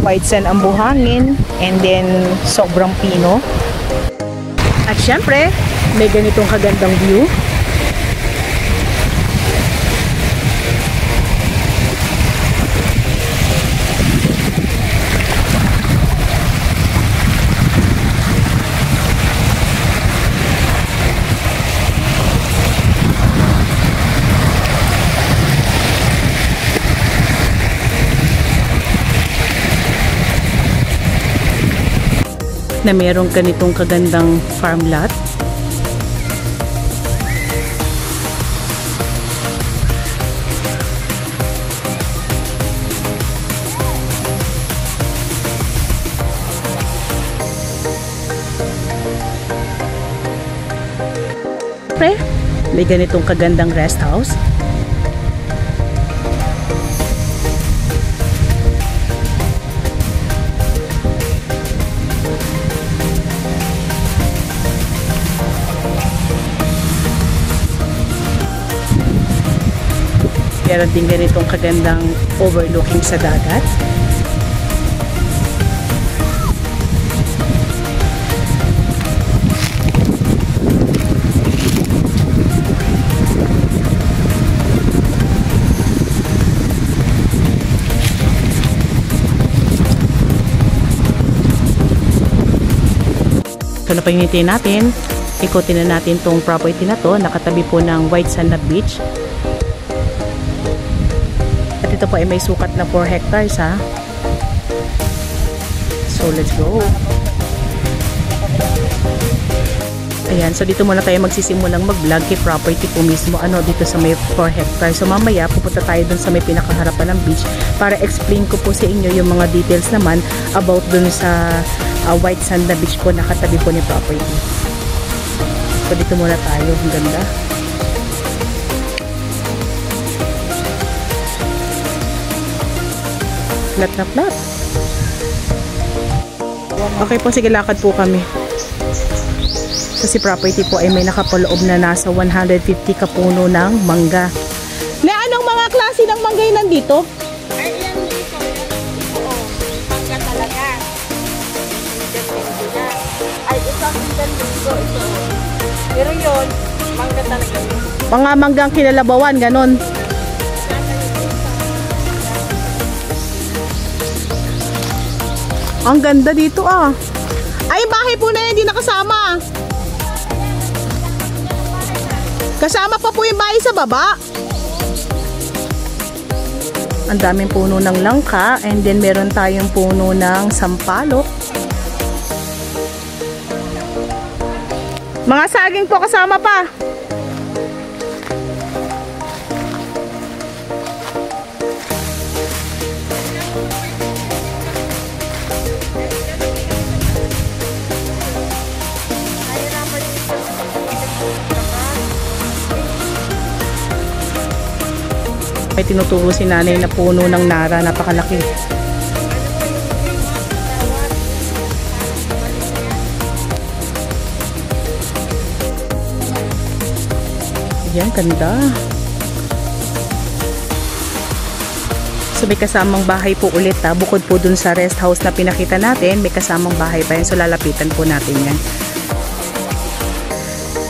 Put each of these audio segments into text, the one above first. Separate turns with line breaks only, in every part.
white sand ang buhangin, and then sobrang pino. At syempre, may ganitong kagandang view. Na merong ganitong kagandang farm lot. May ganitong kagandang rest house. Meron din ganitong kagandang overlooking sa dagat. So napanginitin natin, ikutin na natin tong property na to, nakatabi po ng white sand na beach. At ito po ay may sukat na 4 hectares ha. So let's go. Ayan, so dito muna tayo magsisimulang mag-vlog kay property po mismo, ano, dito sa may 4 hectares. So mamaya pupunta tayo dun sa may pinakaharapan ng beach para explain ko po sa inyo yung mga details naman about dun sa white sand na beach po, nakatabi po ni property. So dito muna tayo, ang ganda. Flat na flat. Okay po, sige, lakad po kami. So si property po ay may nakapaloob na nasa 150 kapuno ng mangga. Na anong mga klase ng mangga yun nandito?
Ay, yan dito. Oo, mangga talaga. Ay, isang linggo ito. Pero yun, mangga talaga.
Mga manggang kinalabawan, ganon. Ang ganda dito ah. Ay, bahay po na yan, hindi nakasama. Kasama pa po yung bahay sa baba. Ang daming puno ng langka, and then meron tayong puno ng sampalok. Mga saging po kasama pa. May tinuturo si nanay na puno ng nara, napakalaki. Ayan, ganda. So may kasamang bahay po ulit ha. Bukod po dun sa rest house na pinakita natin, may kasamang bahay pa yan. So lalapitan po natin yan.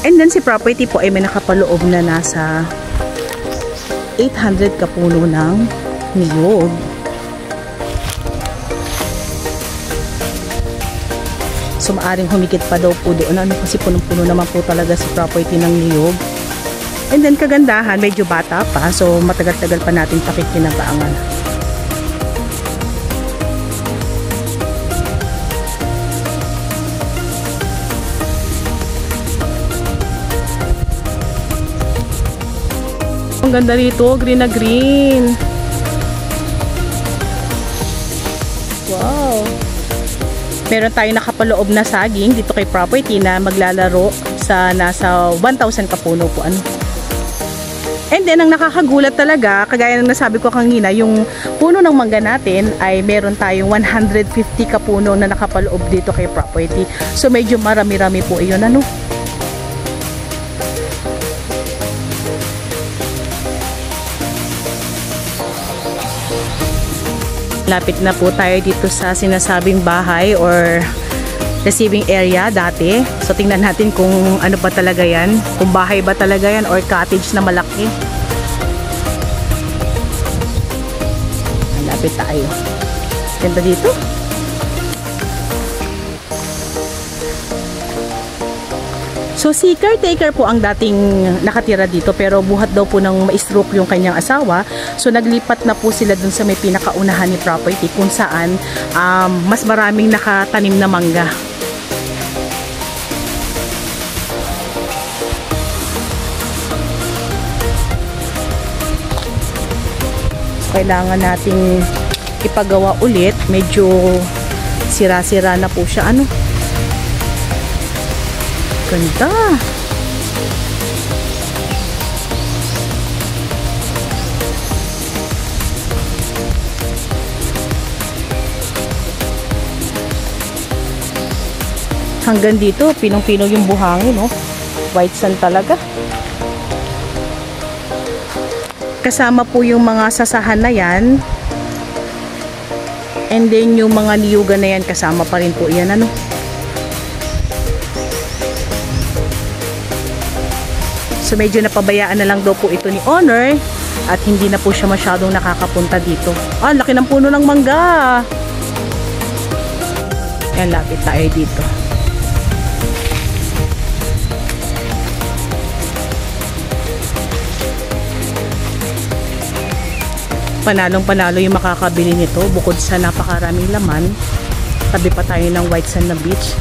And then si property po ay may nakapaloob na nasa 800 kapuno ng niyog. So maaring humigit pa daw po doon, ano, kasi punong-puno naman po talaga si property ng niyog. And then kagandahan, medyo bata pa, so matagal-tagal pa natin pakikinabangan. Ang ganda rito, green na green. Wow. Meron tayong nakapaloob na saging dito kay property na maglalaro sa nasa 1,000 kapuno po. Ano? And then, ang nakakagulat talaga, kagaya ng nasabi ko kanina, yung puno ng mangga natin ay meron tayong 150 kapuno na nakapaloob dito kay property. So, medyo marami-rami po iyon. Ano? Lapit na po tayo dito sa sinasabing bahay or receiving area dati. So tingnan natin kung ano ba talaga yan. Kung bahay ba talaga yan or cottage na malaki. Lapit tayo. Ganda dito. So si caretaker po ang dating nakatira dito pero buhat daw po ng ma-stroke yung kanyang asawa. So naglipat na po sila dun sa may pinakaunahan ni property kung saan mas maraming nakatanim na mangga. So kailangan nating ipagawa ulit. Medyo sira-sira na po siya. Ano? Ganda. Hanggang dito, pinong-pino yung buhangin, no? White sand talaga. Kasama po yung mga sasahan na yan. And then yung mga niyugan na yan, kasama pa rin po yan, ano? So medyo napabayaan na lang daw po ito ni owner at hindi na po siya masyadong nakakapunta dito. Ah, laki ng puno ng mangga. Yan, lapit tayo dito. Panalong-panalo yung makakabili nito bukod sa napakaraming laman. Tabi pa tayo ng white sand na beach.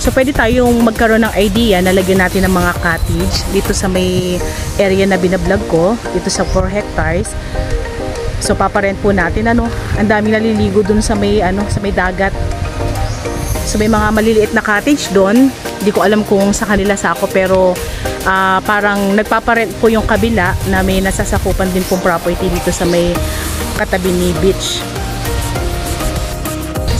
So pwede tayong magkaroon ng idea na lagyan natin ng mga cottage dito sa may area na binablog ko, dito sa 4 hectares. So paparent po natin, ano, ang daming naliligo dun sa may sa may dagat. So may mga maliliit na cottage doon. Hindi ko alam kung sa kanila sako pero parang nagpaparent po yung kabila na may nasasakupan din pong property dito sa may katabi ni beach.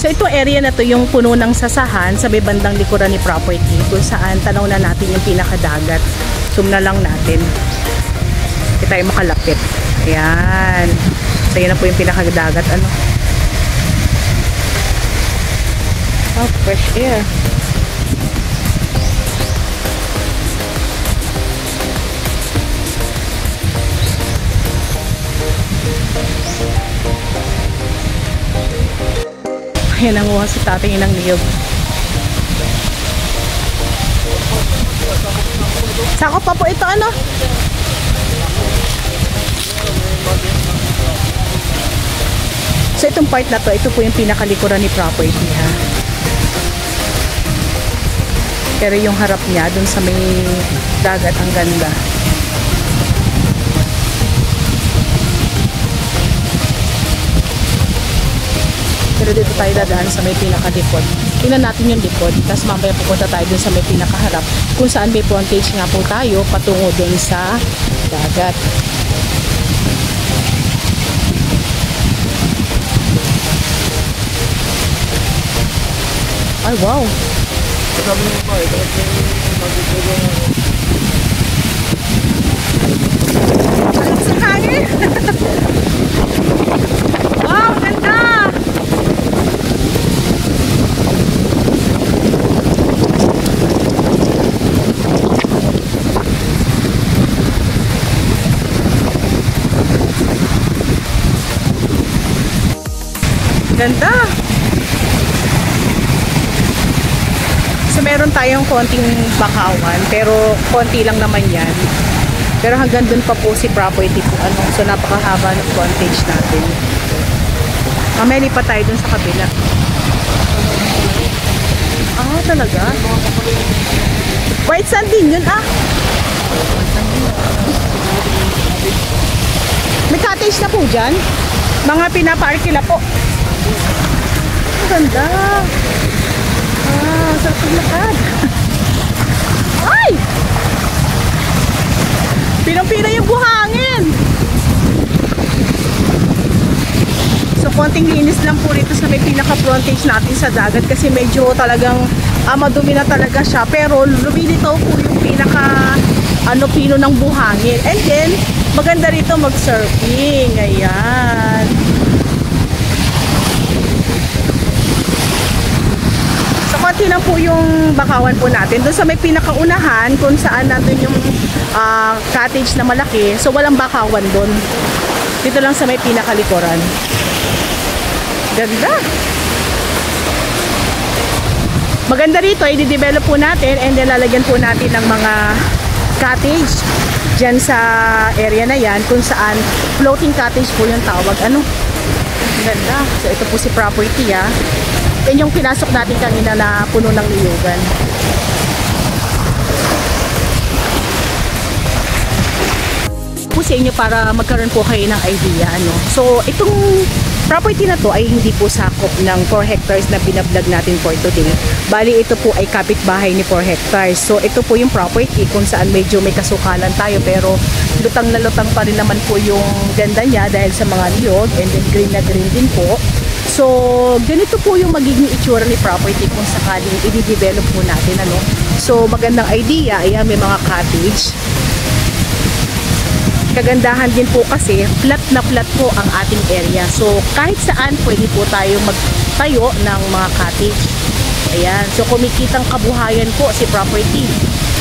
So itong area na to yung puno ng sasahan sa may bandang likuran ni property kung saan tanaw na natin yung pinakadagat. Zoom na lang natin. Hindi tayo makalapit. Ayan. So yun na po yung pinakadagat. Ano? Oh, fresh air. Ayan ang uha si tatay ng niyog. Sako pa po ito, ano? So itong part na to, ito po yung pinakalikuran ni property, ha. Pero yung harap niya, dun sa may dagat, ang ganda. Pero dito tayo dadaan sa may pinaka-likod. Tingnan natin yung likod. Tapos mamaya pupunta tayo dun sa may pinaka-harap. Kung saan may frontage nga po tayo patungo dun sa dagat. Ay, wow! Alam sa hangin! Wow, ganda! Ganda! So meron tayong konting bakawan pero konti lang naman yan. Pero hanggang dun pa po si property po, ano, so napakahaba ng frontage natin. Mamaya lipat tayo dun sa kabila. Ah, talaga? White sand din yun, ah. May cottage na po dyan. Mga pinaparkila po. Ang ganda. Ah, sarap maglakad. Ay! Pinang-pina yung buhangin. So, konting linis lang po rito sa may pinaka-frontage natin sa dagat kasi medyo talagang madumi na talaga siya. Pero lumilitaw po yung pinaka pino ng buhangin. And then, Maganda rito mag-surfing. Ayan. So, konti lang po yung bakawan po natin. Doon sa may pinakaunahan, kung saan nandun yung cottage na malaki. So, walang bakawan doon. Dito lang sa may pinakalikuran. Ganda. Maganda rito, i-develop po natin and then lalagyan po natin ng mga cottage dyan sa area na yan kung saan floating cottage po yung tawag. Ano? Ganda. So, ito po si property Yan yung pinasok natin kanina na puno ng niyugan. Po sa inyo para magkaroon po kayo ng idea. So, itong property na to ay hindi po sakop ng 4 hectares na binablog natin for today. Bali, ito po ay kapitbahay ni 4 hectares. So, ito po yung property kung saan medyo may kasukalan tayo pero lutang na lutang pa rin naman po yung ganda niya dahil sa mga niyog and then green na green din po. So, ganito po yung magiging itsura ni property kung sakaling i-develop po natin. So, magandang idea. Ayan, may mga cottage. Kagandahan din po kasi flat na flat po ang ating area. So kahit saan pwede po tayo magtayo ng mga cottage. Ayan. So kumikitang kabuhayan po si property.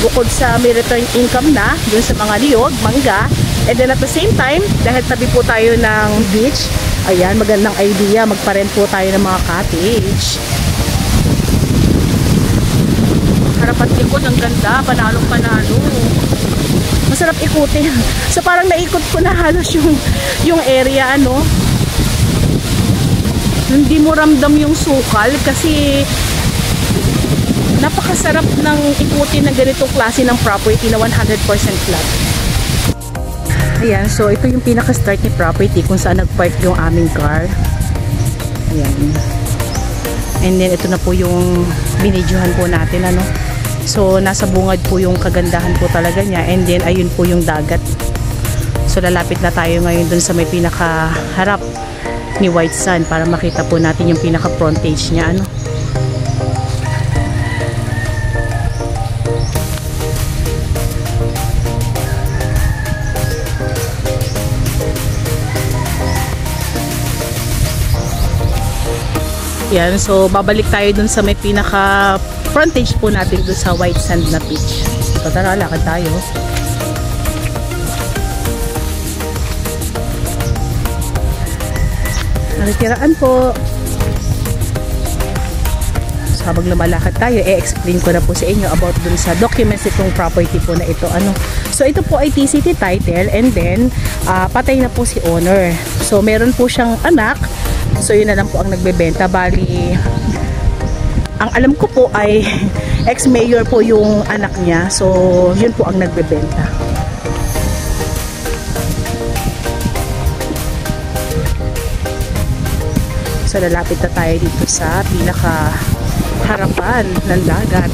Bukod sa may return income na dun sa mga niyog, mangga. And then at the same time, dahil tabi po tayo ng beach, ayan, magandang idea. Magparent po tayo ng mga cottage. Harap at likod, ang ganda. Panalong panalo. Masarap ikutin. So parang naikot ko na halos yung area Hindi mo ramdam yung sukal kasi napakasarap ng ikutin na ganitong klase ng property na 100% flat. Ayan, so ito yung pinaka-start ni property kung saan nag-park yung aming car. Ayan. And then ito na po yung binidyohan po natin So, nasa bungad po yung kagandahan po talaga niya. And then, ayun po yung dagat. So, lalapit na tayo ngayon dun sa may pinakaharap ni White Sand para makita po natin yung pinaka-frontage niya. Yan. So, babalik tayo dun sa may frontage po natin doon sa White Sand na beach. So tara, lakad tayo. Nalitiraan po. So habang lumalakad tayo, explain ko na po sa inyo about dun sa documents itong property po na ito. So ito po ay TCT title and then patay na po si owner. So meron po siyang anak. So yun na lang po ang nagbebenta. Bali, ang alam ko po ay ex-mayor po yung anak niya. So, yun po ang nagbebenta. So, lalapit na tayo dito sa pinaka-harapan ng dagat.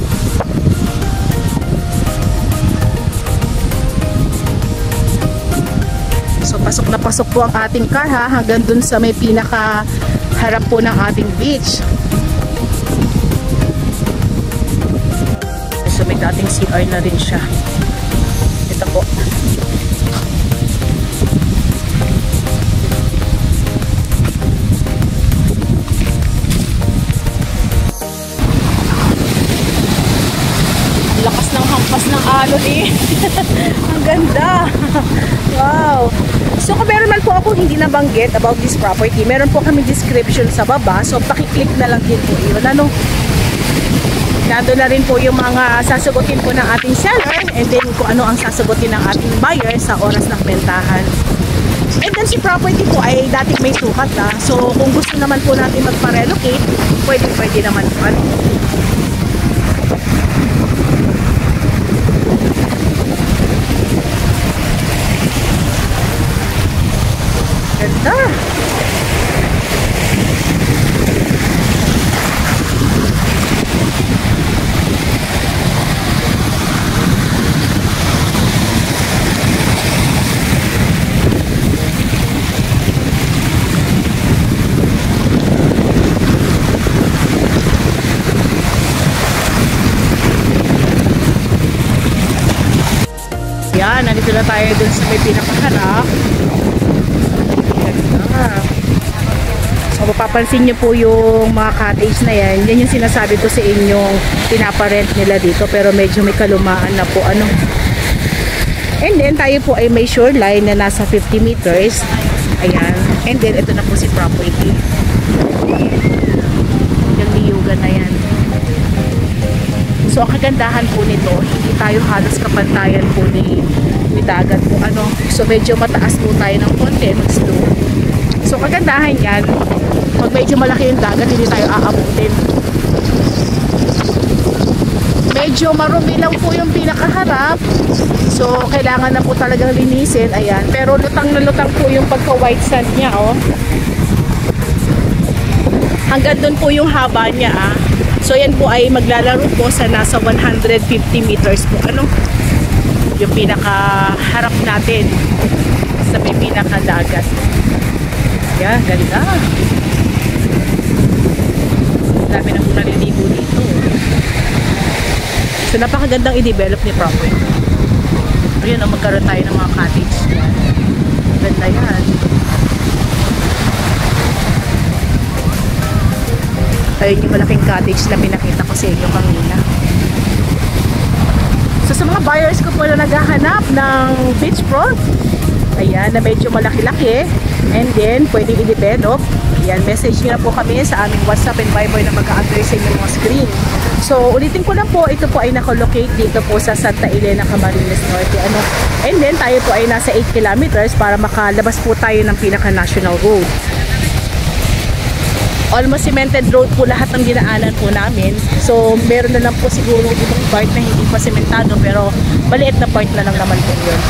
So, pasok na pasok po ang ating car hanggang dun sa may pinaka-harap po ng ating beach. So may dating CR na rin siya. Ito po. Lakas ng hampas ng alon Ang ganda. Wow. So kung meron man po ako hindi nabanggit about this property, meron po kami description sa baba. So pakiclick na lang din po yun. Nando na rin po yung mga sasagutin po ng ating seller and then kung ano ang sasagutin ng ating buyer sa oras ng bentahan. And then si property po ay dating may sukat na. So kung gusto naman po natin magpa-relocate, pwede naman po. Ganda! Nandito na tayo dun sa may pinakaharap. So, mapapansin nyo po yung mga cottage na yan. Yan yung sinasabi ko sa inyong pinaparent nila dito. Pero medyo may kalumaan na po. Ano. And then, tayo po ay may shoreline na nasa 50 meters. Ayan. And then, ito na po si property. Yung niyugan na yan. So, ang kagandahan po nito, hindi tayo halos kapantayan po ni dagat po. Ano. So, medyo mataas po tayo ng konti. Mag-slow. So, kagandahan yan, pag medyo malaki yung dagat, hindi tayo aabutin. Medyo marumi lang po yung pinakaharap. So, kailangan na po talagang linisin. Ayan. Pero lutang na lutang po yung pagka-white sand niya, oh. Hanggang doon po yung haba niya, ah. So, yan po ay maglalaro po sa nasa 150 meters po. Ano? Yung pinakaharap natin sa may pinakadagat. Yan, ganda. Dami na po naliligo dito. So, napakagandang i-develop ni property. Ayun, magkaroon tayo ng mga cottage. Yan. Ganda yan. Ayun yung malaking cottage na pinakita ko sa inyo kanina. So, sa mga buyers ko po na naghahanap ng beachfront, ayan, na medyo malaki-laki, and then pwedeng i-develop, ayan, message nyo na po kami sa aming WhatsApp and Viber na mag-a-appear sa inyong mga screen. So, ulitin ko lang po, ito po ay nakolocate dito po sa Santa Elena, Camarines Norte. Ano? And then, tayo po ay nasa 8 kilometers para makalabas po tayo ng pinaka-national road. Almost cemented road po lahat ng dinaanan po namin. So, meron na lang po siguro ibang part na hindi pa sementado, pero maliit na part na lang naman po yun.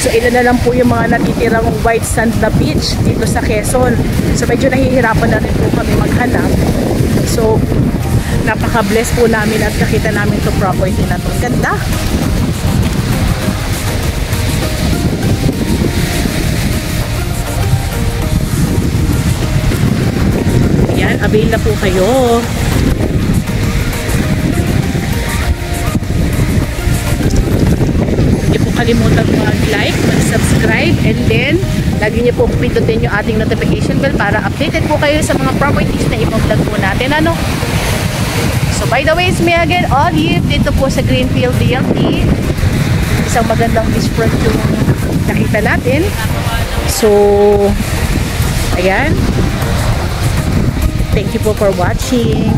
So, ilan na lang po yung mga natitirang white sand na beach dito sa Quezon. So, medyo nahihirapan na rin po kami maghanap. So, napaka-bless po namin at nakita namin itong property na ito. Ganda! Ayan, avail na po kayo. Kalimutan mag-like, mag-subscribe, and then lagi niyo po pindutin yung ating notification bell para updated po kayo sa mga properties na i-vlog po natin. Ano? So, by the way, it's me again, Olive, dito po sa Greenfield DLT. Isang magandang beachfront yung nakita natin. So, ayan. Thank you po for watching.